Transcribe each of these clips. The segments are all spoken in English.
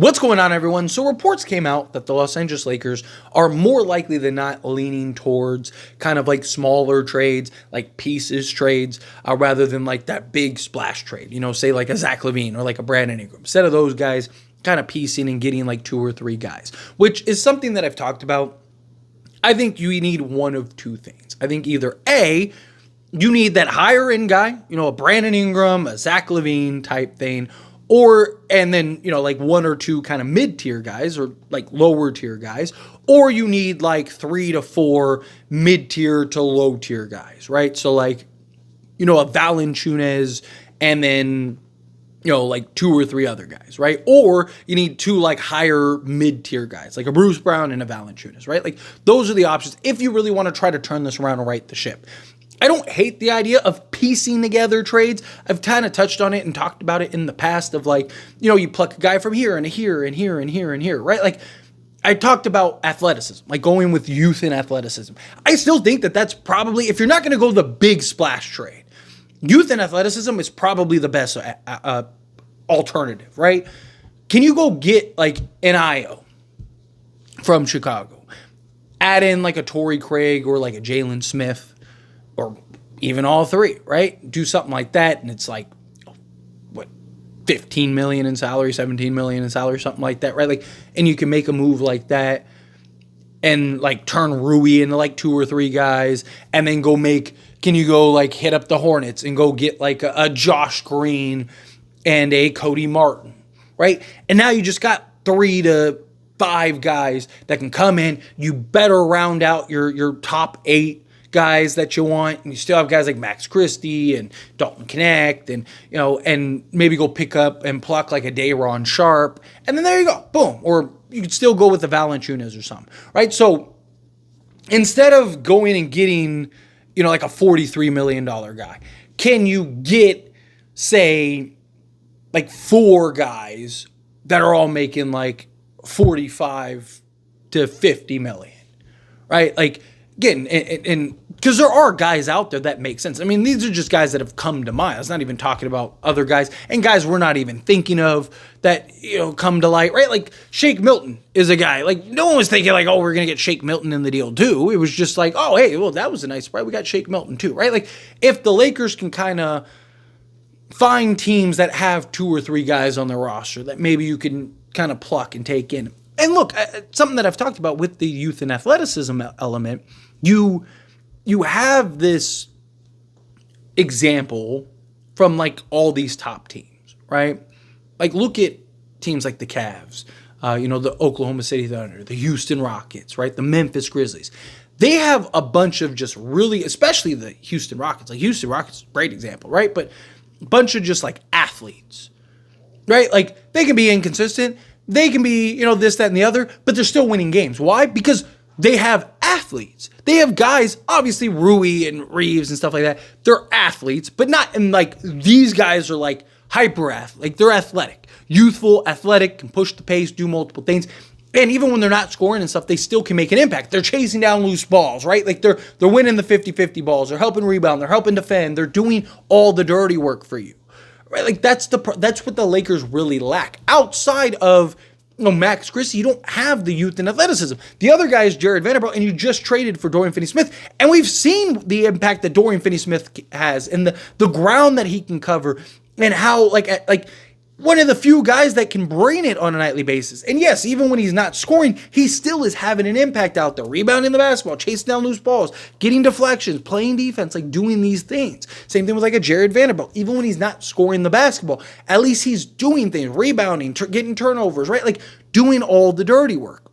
What's going on, everyone? So reports came out that the Los Angeles Lakers are more likely than not leaning towards kind of like smaller trades, like pieces trades, rather than like that big splash trade, say like a Zach LaVine or like a Brandon Ingram. Instead of those guys kind of piecing and getting like 2 or 3 guys, which is something that I've talked about. I think you need one of two things. I think either A, you need that higher end guy, a Brandon Ingram, a Zach LaVine type thing, and then, like 1 or 2 kind of mid-tier guys or like lower tier guys, or you need like 3 to 4 mid-tier to low-tier guys, right? So like, a Valanciunas and then, like 2 or 3 other guys, right? Or you need 2 like higher mid-tier guys, like a Bruce Brown and a Valanciunas, right? Like those are the options if you really want to try to turn this around and right the ship. I don't hate the idea of piecing together trades. I've kind of touched on it and talked about it in the past of like, you pluck a guy from here and here and here and here and here, right? Like I talked about athleticism, like going with youth and athleticism. I still think that that's probably, if you're not going to go the big splash trade, youth and athleticism is probably the best alternative, right? Can you go get like an Io from Chicago, add in like a Torrey Craig or like a Jalen Smith, or even all 3, right? Do something like that, and it's like, what, $15 million in salary, $17 million in salary, something like that, right? Like, and you can make a move like that and like turn Rui into like 2 or 3 guys, and then can you go like hit up the Hornets and go get like a Josh Green and a Cody Martin, right? And now you just got 3 to 5 guys that can come in. You better round out your top 8 guys that you want, and you still have guys like Max Christie and Dalton Knecht, and and maybe go pick up and pluck like a Day'Ron Sharp, and then there you go, boom. Or you could still go with the Valanciunas or something, right? So instead of going and getting like a $43 million guy, can you get, say, like 4 guys that are all making like 45 to 50 million, right? Like, again, and because there are guys out there that make sense. I mean, these are just guys that have come to mind. I was not even talking about other guys and guys we're not even thinking of that, come to light, right? Like Shake Milton is a guy. Like no one was thinking like, oh, we're going to get Shake Milton in the deal too. It was just like, oh, hey, well, that was a nice surprise. We got Shake Milton too, right? Like if the Lakers can kind of find teams that have 2 or 3 guys on their roster that maybe you can kind of pluck and take in. And look, something that I've talked about with the youth and athleticism element, you have this example from like all these top teams, right? Like look at teams like the Cavs, the Oklahoma City Thunder, the Houston Rockets, right? The Memphis Grizzlies. They have a bunch of just really, especially the Houston Rockets. Like Houston Rockets is a great example, right? But a bunch of just like athletes, right? Like they can be inconsistent. They can be, this, that, and the other, but they're still winning games. Why? Because they have athletes. They have guys, obviously Rui and Reeves and stuff like that. They're athletes, but not in like, these guys are like hyper athlete. Like they're athletic, youthful, athletic, can push the pace, do multiple things. And even when they're not scoring and stuff, they still can make an impact. They're chasing down loose balls, right? Like they're winning the 50-50 balls. They're helping rebound. They're helping defend. They're doing all the dirty work for you, right? Like that's what the Lakers really lack. Outside of Max Christie, you don't have the youth and athleticism. The other guy is Jared Vanderbilt, and you just traded for Dorian Finney-Smith. And we've seen the impact that Dorian Finney-Smith has and the ground that he can cover and how like one of the few guys that can bring it on a nightly basis. And yes, even when he's not scoring, he still is having an impact out there, rebounding the basketball, chasing down loose balls, getting deflections, playing defense, like doing these things. Same thing with like a Jared Vanderbilt. Even when he's not scoring the basketball, at least he's doing things, rebounding, getting turnovers, right? Like doing all the dirty work.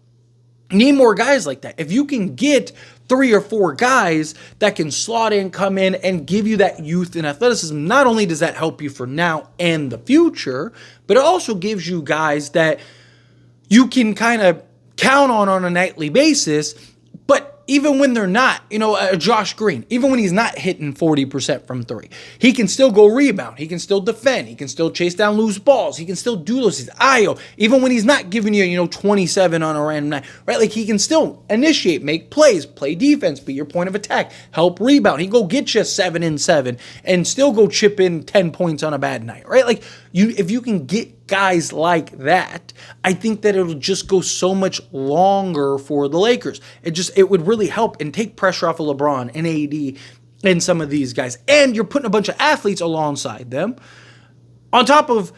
Need more guys like that. If you can get 3 or 4 guys that can slot in, come in, and give you that youth and athleticism, not only does that help you for now and the future, but it also gives you guys that you can kind of count on a nightly basis. But even when they're not, Josh Green, even when he's not hitting 40% from 3, he can still go rebound. He can still defend. He can still chase down loose balls. He can still do those things. Io, even when he's not giving you, 27 on a random night, right? Like he can still initiate, make plays, play defense, be your point of attack, help rebound. He can go get you 7 and 7 and still go chip in 10 points on a bad night, right? Like if you can get guys like that, I think that it'll just go so much longer for the Lakers. It would really help and take pressure off of LeBron and AD and some of these guys. And you're putting a bunch of athletes alongside them. On top of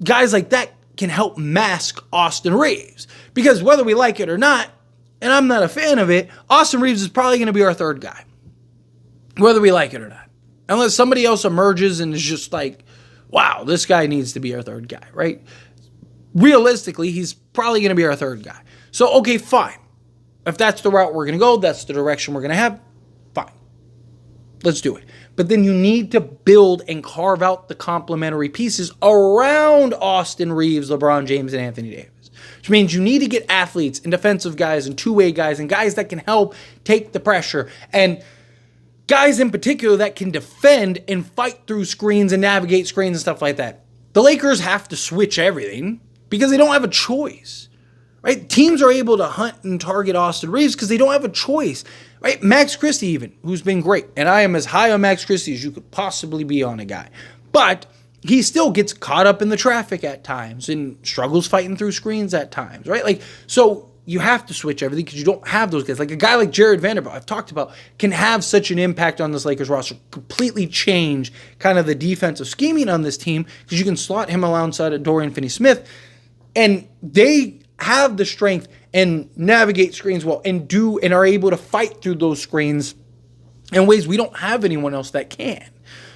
guys like that can help mask Austin Reeves. Because whether we like it or not, and I'm not a fan of it, Austin Reeves is probably going to be our third guy. Whether we like it or not. Unless somebody else emerges and is just like, wow, this guy needs to be our third guy, right? Realistically, he's probably going to be our third guy. So, okay, fine. If that's the route we're going to go, that's the direction we're going to have, fine. Let's do it. But then you need to build and carve out the complementary pieces around Austin Reeves, LeBron James, and Anthony Davis. Which means you need to get athletes and defensive guys and two-way guys and guys that can help take the pressure. And guys in particular that can defend and fight through screens and navigate screens and stuff like that. The Lakers have to switch everything because they don't have a choice, right? Teams are able to hunt and target Austin Reeves because they don't have a choice, right? Max Christie even, who's been great. And I am as high on Max Christie as you could possibly be on a guy. But he still gets caught up in the traffic at times and struggles fighting through screens at times, right? So you have to switch everything because you don't have those guys. Like a guy like Jared Vanderbilt, I've talked about, can have such an impact on this Lakers roster, completely change kind of the defensive scheming on this team because you can slot him alongside of Dorian Finney-Smith, and they have the strength and navigate screens well and are able to fight through those screens in ways we don't have anyone else that can.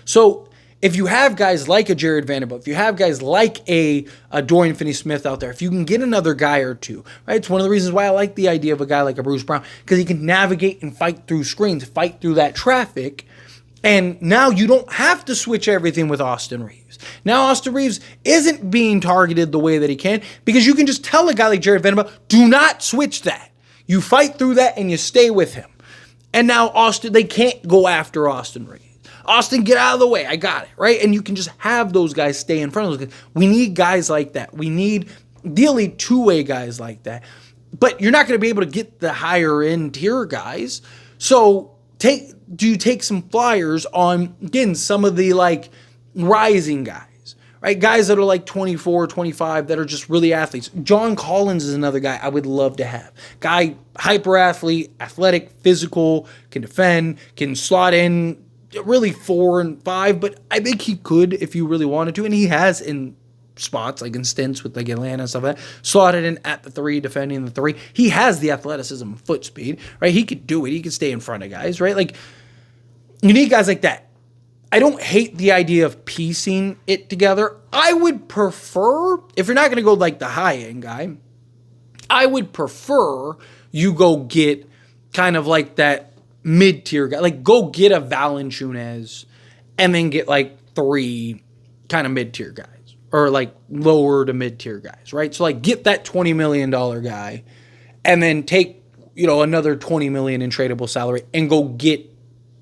So if you have guys like a Jared Vanderbilt, if you have guys like a Dorian Finney-Smith out there, if you can get another guy or two, right? It's one of the reasons why I like the idea of a guy like a Bruce Brown, because he can navigate and fight through screens, fight through that traffic, and now you don't have to switch everything with Austin Reeves. Now Austin Reeves isn't being targeted the way that he can because you can just tell a guy like Jared Vanderbilt, do not switch that. You fight through that and you stay with him. And now they can't go after Austin Reeves. Austin, get out of the way. I got it, right? And you can just have those guys stay in front of those guys. We need guys like that. We need ideally two-way guys like that. But you're not going to be able to get the higher-end tier guys. So do you take some flyers on, again, some of the, like, rising guys, right? Guys that are like 24, 25 that are just really athletes. John Collins is another guy I would love to have. Guy, hyper athlete, athletic, physical, can defend, can slot in, really 4 and 5, but I think he could if you really wanted to, and he has in spots, like in stints with like Atlanta and stuff like that, slotted in at the 3, defending the 3. He has the athleticism, foot speed, right? He could do it. He could stay in front of guys, right? Like, you need guys like that. I don't hate the idea of piecing it together. I would prefer, if you're not going to go like the high-end guy, I would prefer you go get kind of like that mid-tier guy. Like, go get a Valanciunas and then get like 3 kind of mid-tier guys or like lower to mid-tier guys, right? So like get that $20 million guy and then take, another $20 million in tradable salary and go get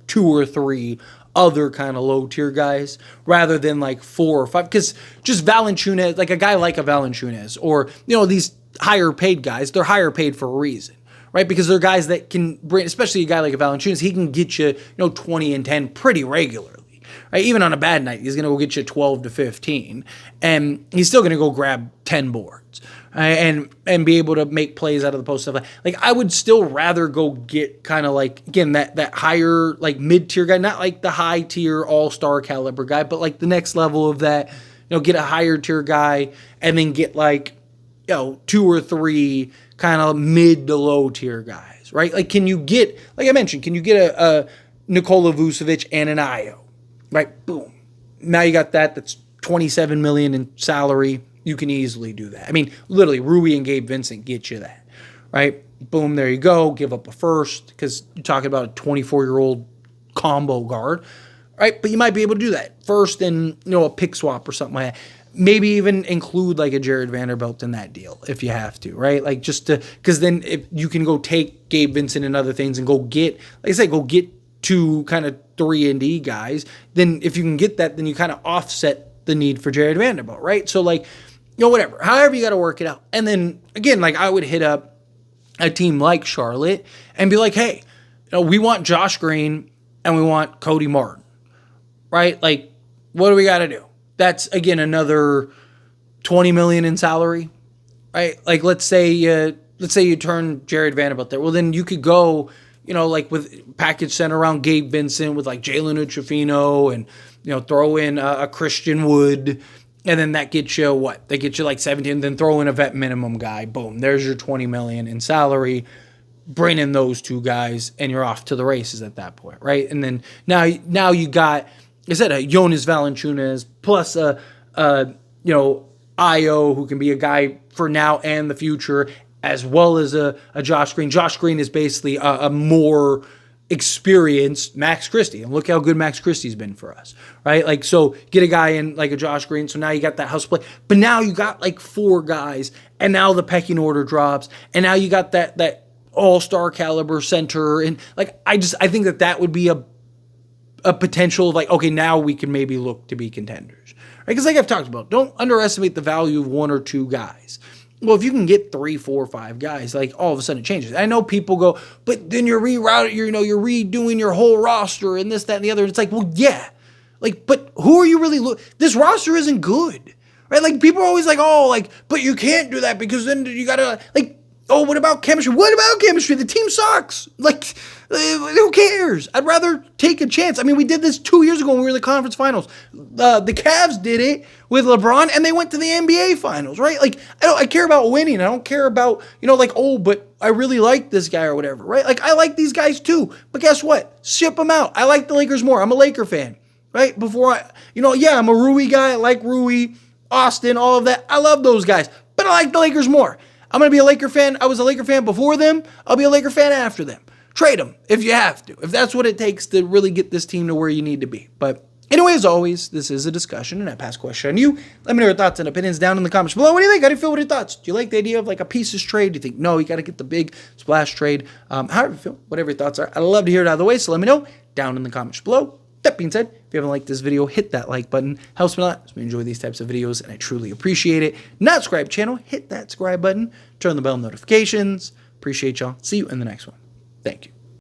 2 or 3 other kind of low-tier guys rather than like 4 or 5. Because just Valanciunas, like a guy like a Valanciunas or, these higher-paid guys, they're higher paid for a reason. Right, because they're guys that can bring, especially a guy like a Valanciunas, he can get you, 20 and 10 pretty regularly. Right, even on a bad night, he's going to go get you 12 to 15, and he's still going to go grab 10 boards, right? and be able to make plays out of the post stuff. Like I would still rather go get kind of like, again, that higher like mid tier guy, not like the high tier all-star caliber guy, but like the next level of that. Get a higher tier guy, and then get like 2 or 3 kind of mid to low tier guys, right? Like, can you get, like I mentioned, can you get a Nikola Vucevic and an Ayo, right? Boom. Now you got that's $27 million in salary. You can easily do that. I mean, literally, Rui and Gabe Vincent get you that, right? Boom, there you go. Give up a first because you're talking about a 24-year-old combo guard, right? But you might be able to do that first and, a pick swap or something like that. Maybe even include like a Jared Vanderbilt in that deal if you have to, right? Like just to, because then if you can go take Gabe Vincent and other things and go get, like I said, go get 2 kind of 3-and-D guys. Then if you can get that, then you kind of offset the need for Jared Vanderbilt, right? So like, whatever, however you got to work it out. And then again, like I would hit up a team like Charlotte and be like, hey, we want Josh Green and we want Cody Martin, right? Like, what do we got to do? That's, again, another 20 million in salary, right? Like let's say you turn Jared Vanderbilt there. Well, then you could go, like with package center around Gabe Vincent with like Jalen Uchafino and throw in a Christian Wood, and then that gets you what? They get you like 17. Then throw in a vet minimum guy. Boom, there's your 20 million in salary. Bring in those two guys, and you're off to the races at that point, right? And then now you got, I said, a Jonas Valanciunas plus Io, who can be a guy for now and the future, as well as a Josh Green. Josh Green is basically a more experienced Max Christie. And look how good Max Christie's been for us, right? Like, so get a guy in like a Josh Green. So now you got that house play. But now you got like 4 guys, and now the pecking order drops. And now you got that all-star caliber center. And like, I think that would be a potential of like, okay, now we can maybe look to be contenders, right? Because like I've talked about, don't underestimate the value of 1 or 2 guys. Well, if you can get 3, 4, 5 guys, like all of a sudden it changes. I know people go, but then you're rerouting, you're redoing your whole roster and this, that, and the other. It's like, well, yeah, like, but who are you really this roster isn't good, right? Like people are always like, oh, like, but you can't do that because then you gotta like, oh, what about chemistry? What about chemistry? The team sucks. Like, who cares? I'd rather take a chance. I mean, we did this 2 years ago when we were in the conference finals. The Cavs did it with LeBron, and they went to the NBA finals, right? Like, I care about winning. I don't care about, like, oh, but I really like this guy or whatever, right? Like, I like these guys too. But guess what? Ship them out. I like the Lakers more. I'm a Laker fan, right? I'm a Rui guy. I like Rui, Austin, all of that. I love those guys. But I like the Lakers more. I'm going to be a Laker fan. I was a Laker fan before them. I'll be a Laker fan after them. Trade them if you have to, if that's what it takes to really get this team to where you need to be. But anyway, as always, this is a discussion, and I pass question on you. Let me know your thoughts and opinions down in the comments below. What do you think? How do you feel with your thoughts? Do you like the idea of like a pieces trade? Do you think, no, you got to get the big splash trade? However you feel, whatever your thoughts are. I'd love to hear it either way, so let me know down in the comments below. That being said, if you haven't liked this video, hit that like button. Helps me a lot. So we enjoy these types of videos, and I truly appreciate it. Not subscribe channel, hit that subscribe button. Turn the bell notifications. Appreciate y'all. See you in the next one. Thank you.